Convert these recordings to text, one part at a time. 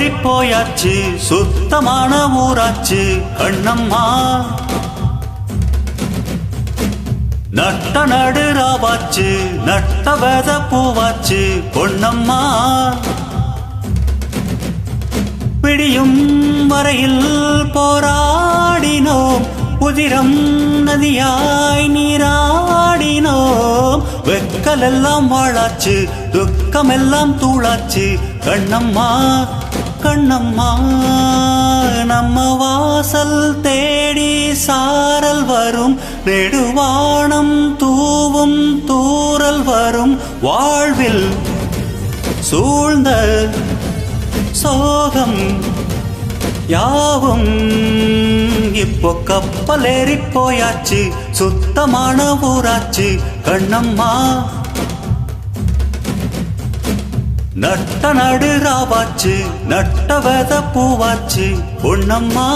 கப்பலேறி போயாச்சு சுத்தமான ஊராச்சு கண்ணம்மா. நட்ட நடுராவாச்சு நட்ட வெத பூவாச்சு பொன்னம்மா. பிடியும் வரையில் போராடினோம் உதிரம் நதியாய் நீராடினோம். வெக்கலெல்லாம் வாழாச்சு துக்கமெல்லாம் தூளாச்சு கண்ணம்மா கண்ணம்மா. நம்ம வாசல் தேடி சாரல் வரும் நெடுவானம் தூவும் தூரல் வரும். வாழ்வில் சூழ்ந்த சோகம் யாவும் இப்போ கப்பலேறி போயாச்சு சுத்தமான ஊராச்சு கண்ணம்மா. நட்ட நடுராவாச்சு நட்ட வெத பூவாச்சு பொன்னம்மா.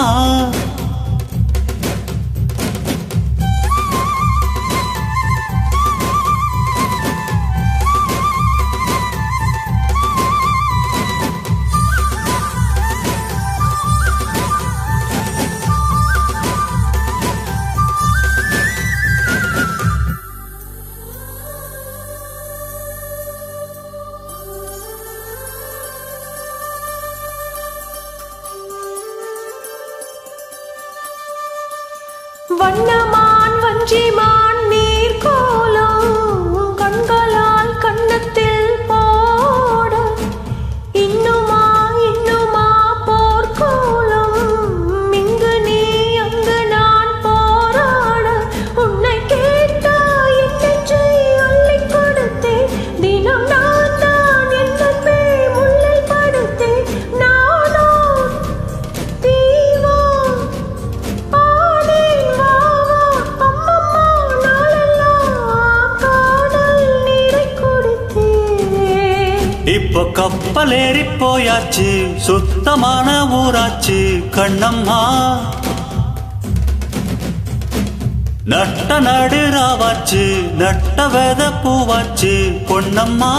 வண்ணமான் வஞ்சிமான் நீர்கோலம் கண்களால் கண்ணத்தில் போட இன்னுமா இன்னுமா போர்க்கோலம். இங்கு நீ அங்கு நான் போராட உன்னை கேட்டாய் என் நெஞ்சை அள்ளிக் கொடுத்தேன். தினம் நான் தான் என் அன்பை முள்ளில் படுத்தேன். நானோ தீவா இப்போ கப்பலேறி போயாச்சு சுத்தமான ஊராச்சு கண்ணம்மா. நட்ட நடுராவாச்சு நட்ட வெத பூவாச்சு பொன்னம்மா.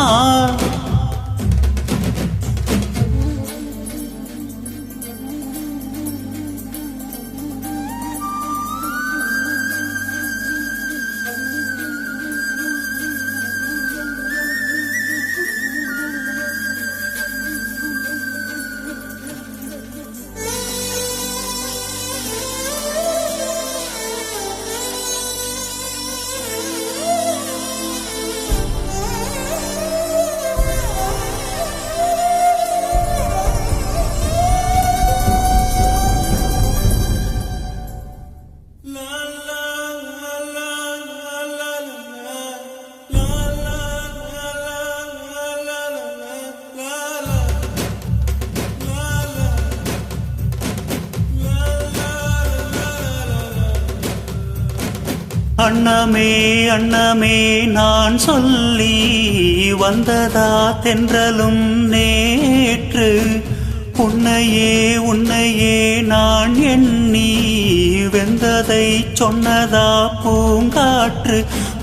அண்ணமே அண்ணமே நான் சொல்லி வந்ததா தென்றலும் நேற்று. உன்னையே உன்னையே நான் எண்ணி வெந்ததை சொன்னதா பூங்காற்று.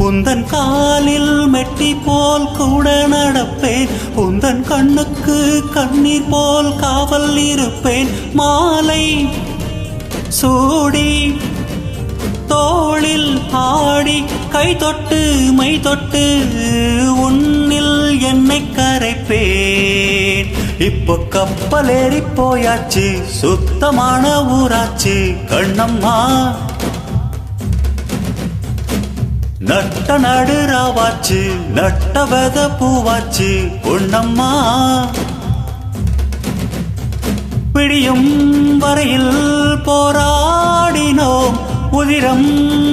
உந்தன் காலில் மெட்டி போல் கூட நடப்பேன் உந்தன் கண்ணுக்கு கண்ணீர் போல் காவல் இருப்பேன். மாலை சூடி தோளில் ஆடி கை தொட்டு மை தொட்டு உன்னில் என்னை கரைப்பேன். இப்போ கப்பலேறி போயாச்சு சுத்தமான ஊராச்சு கண்ணம்மா. நட்ட நடுராவாச்சு நட்ட வெத பூவாச்சு பொன்னம்மா. பிடியும் வரையில் போராடினோம் உதிரம்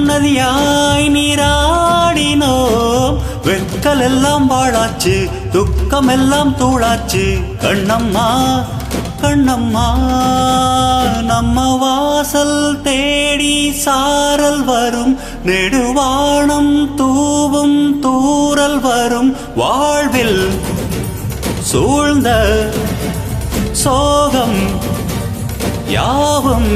நதியாய் நீராடினோம். வெக்கலெல்லாம் வாழாச்சு துக்கமெல்லாம் தூளாச்சு கண்ணம்மா கண்ணம்மா. நம்ம வாசல் தேடி சாரல் வரும் நெடுவானம் தூவும் தூரல் வரும். வாழ்வில் சூழ்ந்த சோகம் யாவும்